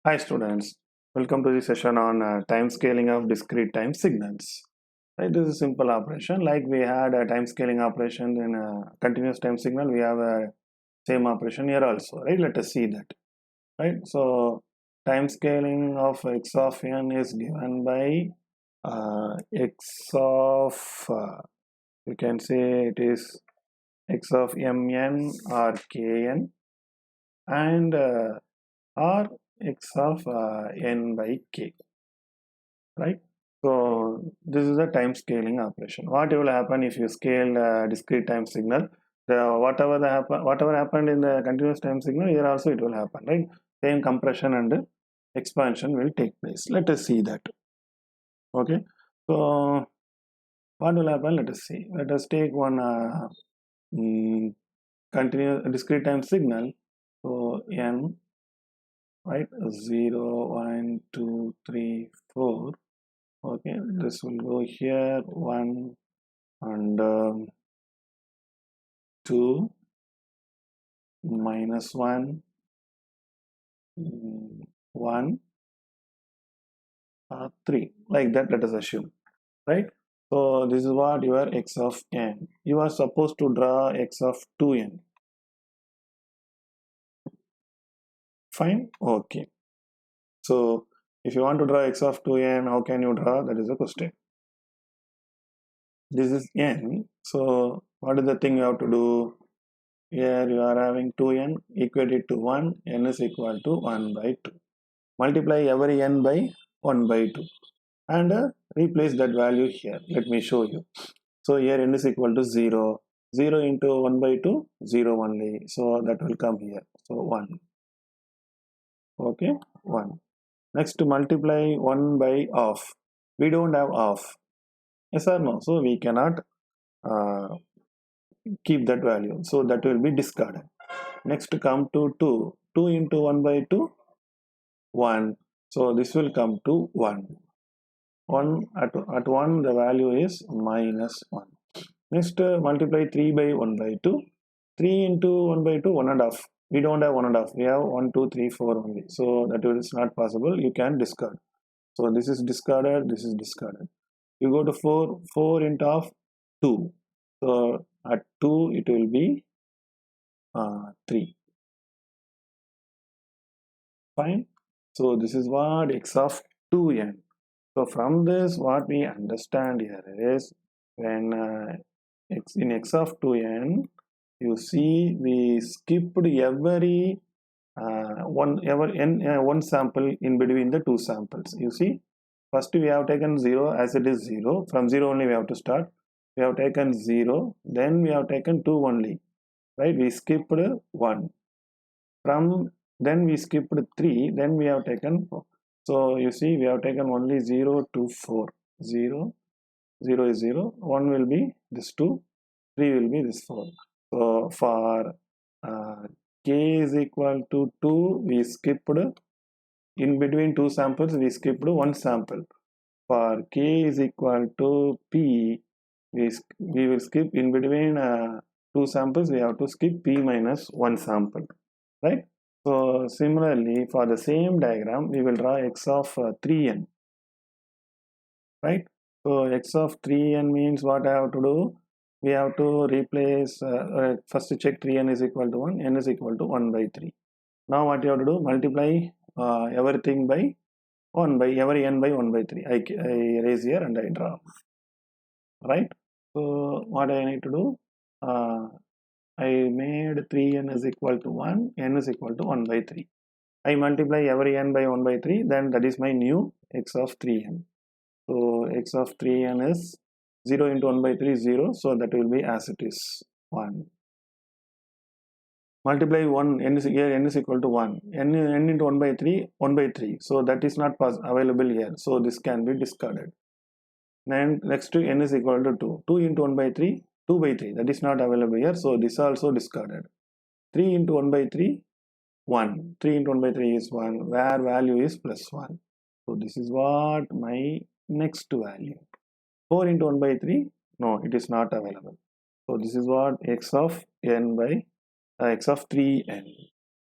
Hi students, welcome to the session on time scaling of discrete time signals. Right, this is a simple operation like we had a time scaling operation in a continuous time signal. We have a same operation here also, right? Let us see that, right? So time scaling of x of n is given by x of you can say it is x of mn or kn and or x of n by k, right? So this is a time scaling operation. What will happen if you scale discrete time signal? Whatever happened in the continuous time signal, here also it will happen, right? Same compression and expansion will take place. Let us see that. Okay. So what will happen? Let us see. Let us take one continuous discrete time signal. So n, right? 0, 1, 2, 3, 4. Okay, this will go here 1 and 2 minus 1 1 3 like that, let us assume, right? So this is what your x of n. You are supposed to draw x of 2n. Fine. Okay, so if you want to draw x of 2n, how can you draw? That is the question. This is n, so what is the thing you have to do? Here you are having 2n, equate it to 1, n is equal to 1 by 2. Multiply every n by 1 by 2 and replace that value here. Let me show you. So here n is equal to 0. 0 into 1 by 2, 0 only. So that will come here. So 1. Okay, 1. Next, multiply 1 by half. We don't have half. Yes or no? So we cannot uh, keep that value. So that will be discarded. Next, come to 2. 2 into 1 by 2, 1. So this will come to 1. 1 at 1 the value is minus 1. Next, multiply 3 by 1 by 2. 3 into 1 by 2, 1 and a half. We don't have 1 and a half. We have 1, 2, 3, 4 only. So that is not possible. You can discard. So this is discarded. This is discarded. You go to 4. 4 into half, 2. So at 2 it will be 3. Fine. So this is what x of 2n. So from this, what we understand here is when in x of 2n, you see we skipped every one sample in between the two samples. You see, first we have taken 0 as it is 0. From 0 only we have to start. We have taken 0, then we have taken 2 only, right? We skipped 1. From then we skipped 3, then we have taken 4. So you see we have taken only 0 to 4. 0, 0 is 0, 1 will be this 2, 3 will be this 4. So for k is equal to 2, we skipped in between two samples, we skipped one sample. For k is equal to p, we will skip in between two samples, we have to skip p minus one sample, right? So similarly, for the same diagram, we will draw x of 3n, right? So x of 3n means what I have to do? We have to replace, first check 3n is equal to 1, n is equal to 1 by 3. Now what you have to do? Multiply everything by 1 by every n by 1 by 3. I erase here and I draw, right? So what I need to do? I made 3n is equal to 1, n is equal to 1 by 3. I multiply every n by 1 by 3, then that is my new x of 3n. So x of 3n is 0 into 1 by 3 is 0, so that will be as it is 1. Multiply 1, n is here, n is equal to 1. N into 1 by 3, 1 by 3. So that is not available here. So this can be discarded. And next to n is equal to 2. 2 into 1 by 3, 2 by 3. That is not available here. So this also discarded. 3 into 1 by 3, 1. 3 into 1 by 3 is 1, where value is plus 1. So this is what my next value. 4 into 1 by 3, no, it is not available. So this is what x of n by x of 3n.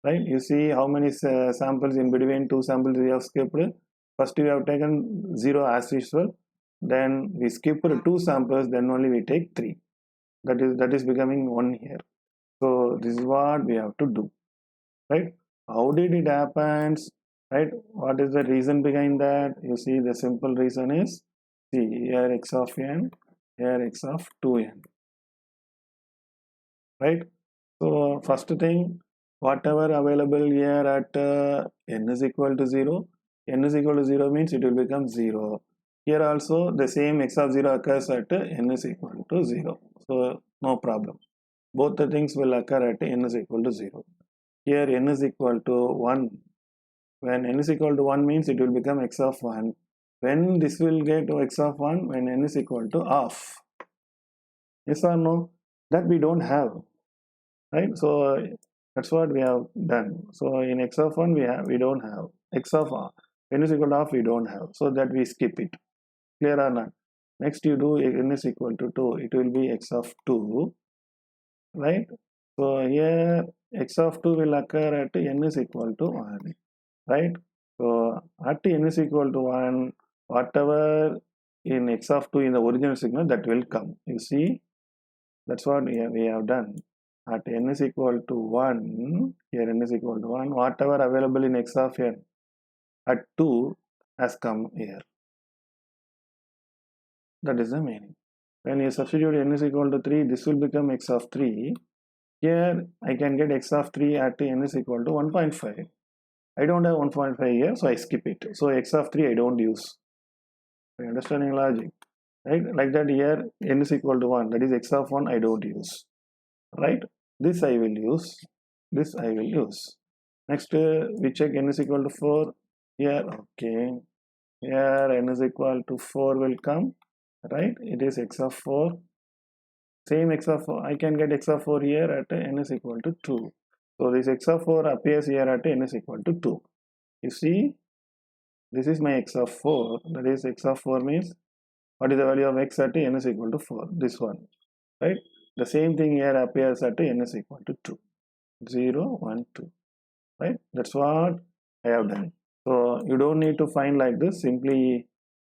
right? You see how many samples in between two samples we have skipped. First we have taken 0 as usual, then we skipped 2 samples, then only we take 3. That is becoming 1 here. So this is what we have to do, right? How did it happen, right? What is the reason behind that? You see, the simple reason is, see here x of n, here x of 2n, right? So first thing, whatever available here at n is equal to 0, n is equal to 0 means it will become 0. Here also the same x of 0 occurs at n is equal to 0. So no problem. Both the things will occur at n is equal to 0. Here n is equal to 1. When n is equal to 1 means it will become x of 1. When this will get to x of 1? When n is equal to half. Yes or no? That we don't have. Right, so that's what we have done. So in x of 1 we don't have x of n is equal to half, we don't have, so that we skip it. Clear or not? Next you do n is equal to 2, it will be x of 2, right? So here x of 2 will occur at n is equal to 1, right? So at n is equal to 1, whatever in x of 2 in the original signal, that will come. You see, that's what we have done. At n is equal to 1, here n is equal to 1, whatever available in x of n at 2 has come here. That is the meaning. When you substitute n is equal to 3, this will become x of 3. Here I can get x of 3 at n is equal to 1.5. I don't have 1.5 here, so I skip it. So x of 3 I don't use. Are you understanding logic? Right? Like that here n is equal to 1, that is x of 1 I don't use. Right? This I will use. This I will use. Next we check n is equal to 4 here. Okay, here n is equal to 4 will come, right? It is x of 4. Same x of 4, I can get x of 4 here at n is equal to 2. So this x of 4 appears here at n is equal to 2. You see, this is my x of 4. That is x of 4 means what is the value of x at n is equal to 4? This one, right? The same thing here appears at n is equal to 2. 0, 1, 2. Right? That's what I have done. So you don't need to find like this. Simply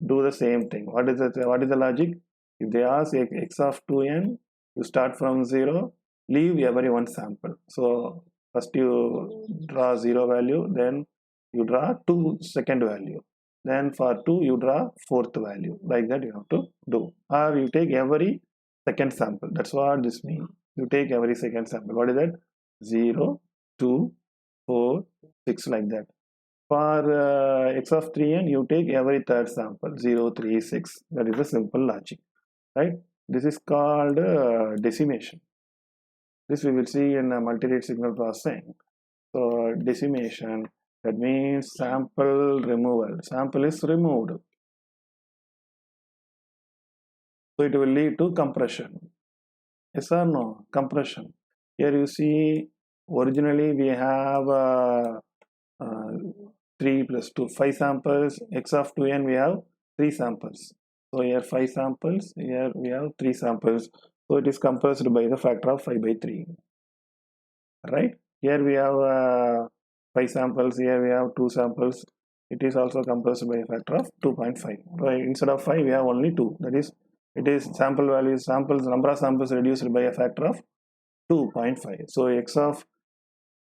do the same thing. What is the logic? If they ask x of 2n, you start from 0, leave every one sample. So first you draw 0 value, then you draw 2 second value. Then for 2 you draw 4th value. Like that you have to do. Or you take every second sample. That's what this means. You take every second sample. What is that? 0, 2, 4, 6, like that. For x of 3n, you take every third sample, 0, 3, 6. That is a simple logic, right? This is called decimation. This we will see in multi-rate signal processing. So decimation, that means sample removal. Sample is removed. So it will lead to compression. Yes or no? Compression. Here you see, originally we have 3 plus 2, 5 samples. X of 2n we have 3 samples. So here 5 samples, here we have 3 samples. So it is compressed by the factor of 5 by 3. Right? Here we have 5 samples, here we have 2 samples. It is also compressed by a factor of 2.5. Right? Instead of 5, we have only 2. That is, it is sample values, number of samples reduced by a factor of 2.5. So x of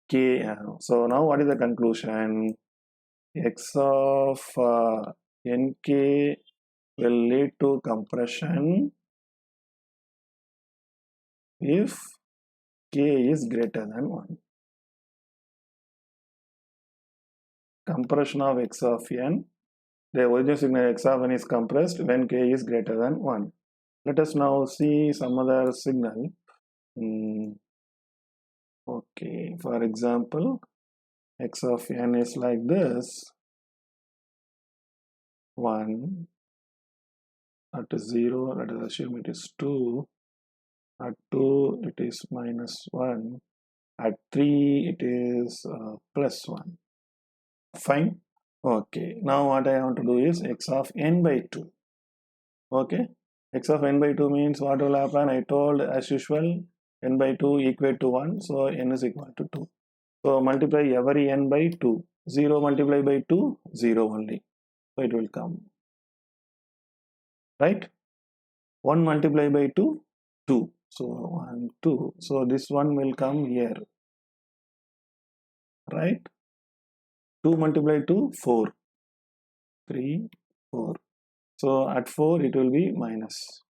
k. So now what is the conclusion? X of nk will lead to compression if k is greater than 1. Compression of x of n, the original signal x of n is compressed when k is greater than 1. Let us now see some other signal. Okay, for example, x of n is like this. 1 at 0, let us assume it is 2. At 2 it is minus 1. At 3 it is plus 1. Fine. Okay, now what I want to do is x of n by 2. Okay, x of n by 2 means what will happen? I told as usual n by 2 equate to 1, so n is equal to 2. So multiply every n by 2. 0 multiplied by 2, 0 only. So it will come. Right? 1 multiplied by 2, 2. So 1, 2. So this one will come here. Right? 2 multiplied to 4. 3, 4. So at 4 it will be minus.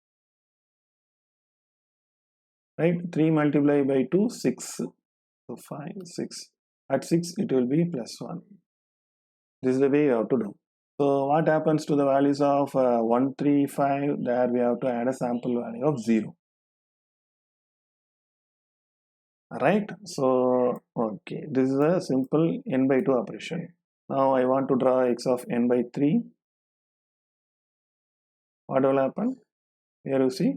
Right? 3 multiplied by 2, 6. So 5, 6. At 6 it will be plus 1. This is the way you have to do. So what happens to the values of 1, 3, 5? There we have to add a sample value of 0. Right? So, okay. This is a simple n by 2 operation. Now I want to draw x of n by 3. What will happen? Here you see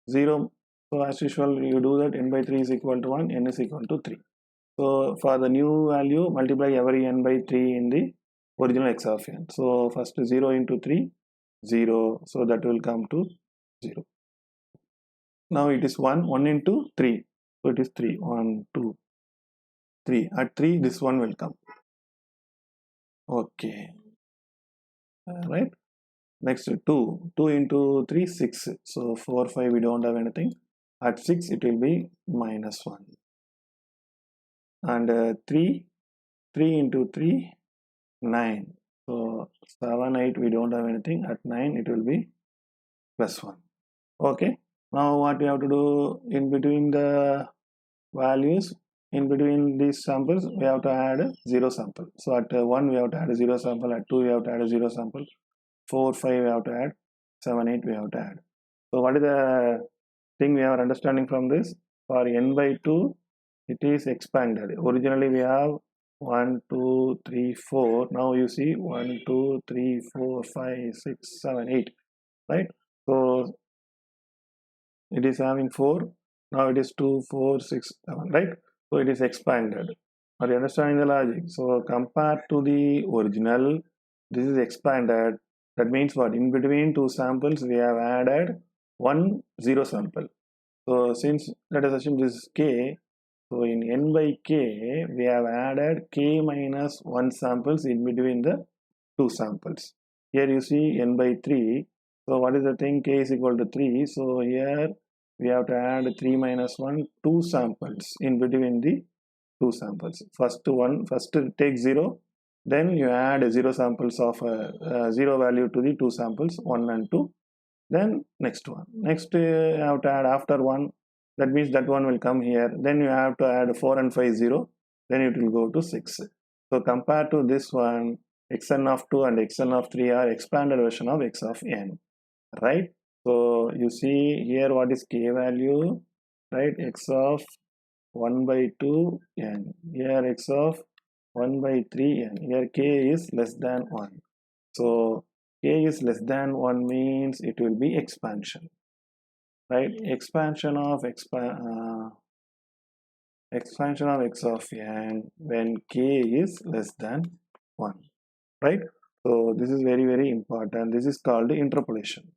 0. So as usual you do that, n by 3 is equal to 1, n is equal to 3. So for the new value, multiply every n by 3 in the original x of n. So first 0 into 3, 0. So that will come to 0. Now it is 1, 1 into 3. So it is 3, 1, 2, 3. At 3, this one will come. Okay. Right? Next 2. 2 into 3, 6. So 4, 5, we don't have anything. At 6, it will be minus 1. And 3 into 3, 9. So 7, 8, we don't have anything. At 9, it will be plus 1. Okay. Now what we have to do in between the values, in between these samples, we have to add a 0 sample. So at 1, we have to add a 0 sample. At 2, we have to add a 0 sample. 4, 5, we have to add. 7, 8, we have to add. So what is the thing we are understanding from this? For n by 2, it is expanded. Originally, we have 1, 2, 3, 4. Now you see 1, 2, 3, 4, 5, 6, 7, 8. Right? So it is having 4. Now it is 2, 4, 6, 7. Right? So it is expanded. Are you understanding the logic? So compared to the original, this is expanded. That means what? In between two samples, we have added 1 0 sample. So since let us assume this is k, so in n by k, we have added k minus 1 samples in between the two samples. Here you see n by 3. So what is the thing? K is equal to 3. So here we have to add 3 minus 1, 2 samples in between the two samples. First take 0. Then you add 0 samples of 0 value to the two samples, 1 and 2. Then next one. Next you have to add after 1. That means that one will come here. Then you have to add 4 and 5, 0. Then it will go to 6. So compared to this one, xn of 2 and xn of 3 are expanded version of x of n. Right? So you see here what is k value? Right? X of 1 by 2 n. Here x of 1 by 3 n. Here k is less than 1. So k is less than 1 means it will be expansion. Right? Expansion of x of n when k is less than 1. Right? So this is very, very important. This is called interpolation.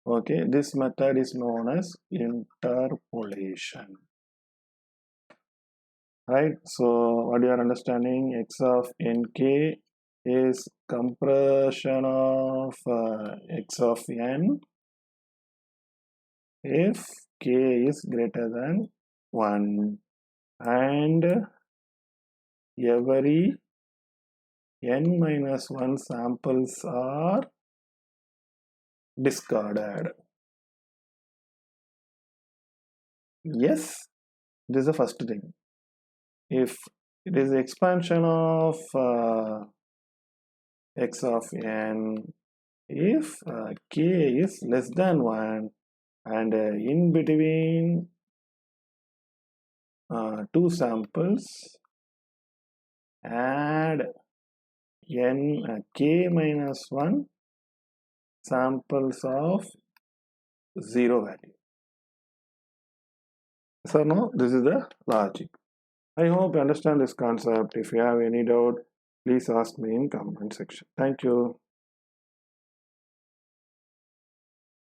Okay, this method is known as interpolation. Right? So what you are understanding, x of nk is compression of x of n if k is greater than 1 and every n minus 1 samples are discarded. Yes, this is the first thing. If it is expansion of x of n if k is less than 1 and in between two samples add k minus 1 samples of 0 value. So now this is the logic. I hope you understand this concept. If you have any doubt, please ask me in comment section. Thank you.